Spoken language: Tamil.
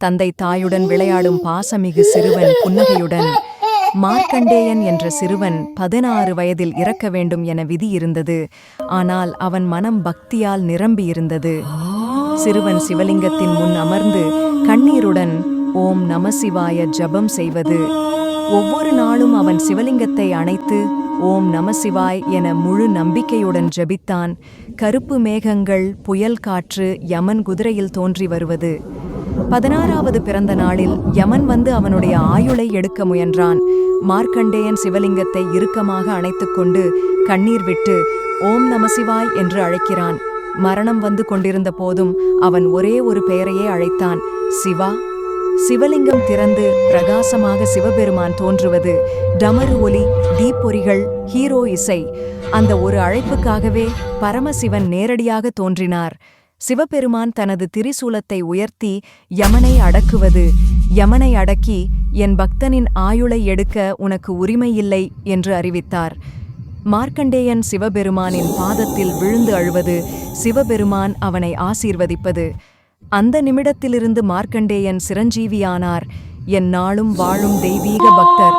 தந்தை தாயுடன் விளையாடும் பாசமிகு சிறுவன் புன்னகையுடன். மார்க்கண்டேயன் என்ற சிறுவன் 16 வயதில் இறக்க வேண்டும் என விதி இருந்தது. ஆனால் அவன் மனம் பக்தியால் நிரம்பியிருந்தது. சிறுவன் சிவலிங்கத்தின் முன் அமர்ந்து கண்ணீருடன் ஓம் நமசிவாய ஜபம் செய்வது. ஒவ்வொரு நாளும் அவன் சிவலிங்கத்தை அணைத்து ஓம் நமசிவாய் என முழு நம்பிக்கையுடன் ஜபித்தான். கருப்பு மேகங்கள், புயல் காற்று, யமன் குதிரையில் தோன்றி வருவது. 16வது பிறந்த நாளில் யமன் வந்து அவனுடைய ஆயுளை எடுக்க முயன்றான். மார்க்கண்டேயன் சிவலிங்கத்தை இறுக்கமாக அணைத்துக்கொண்டு கண்ணீர் விட்டு ஓம் நமசிவாய் என்று அழைக்கிறான். மரணம் வந்து கொண்டிருந்த போதும் அவன் ஒரே ஒரு பெயரையே அழைத்தான், சிவா. சிவலிங்கம் திறந்து பிரகாசமாக சிவபெருமான் தோன்றுவது, டமரு ஒலி, தீப்பொறிகள், ஹீரோ இசை. அந்த ஒரு அழைப்புக்காகவே பரமசிவன் நேரடியாக தோன்றினார். சிவபெருமான் தனது திரிசூலத்தை உயர்த்தி யமனை அடக்குவது. யமனை அடக்கி என் பக்தனின் ஆயுளை எடுக்க உனக்கு உரிமையில்லை என்று அறிவித்தார். மார்க்கண்டேயன் சிவபெருமானின் பாதத்தில் விழுந்து அழுவது, சிவபெருமான் அவனை ஆசீர்வதிப்பது. அந்த நிமிடத்திலிருந்து மார்க்கண்டேயன் சிரஞ்சீவியானார். என் நாளும் வாழும் தெய்வீக பக்தர்.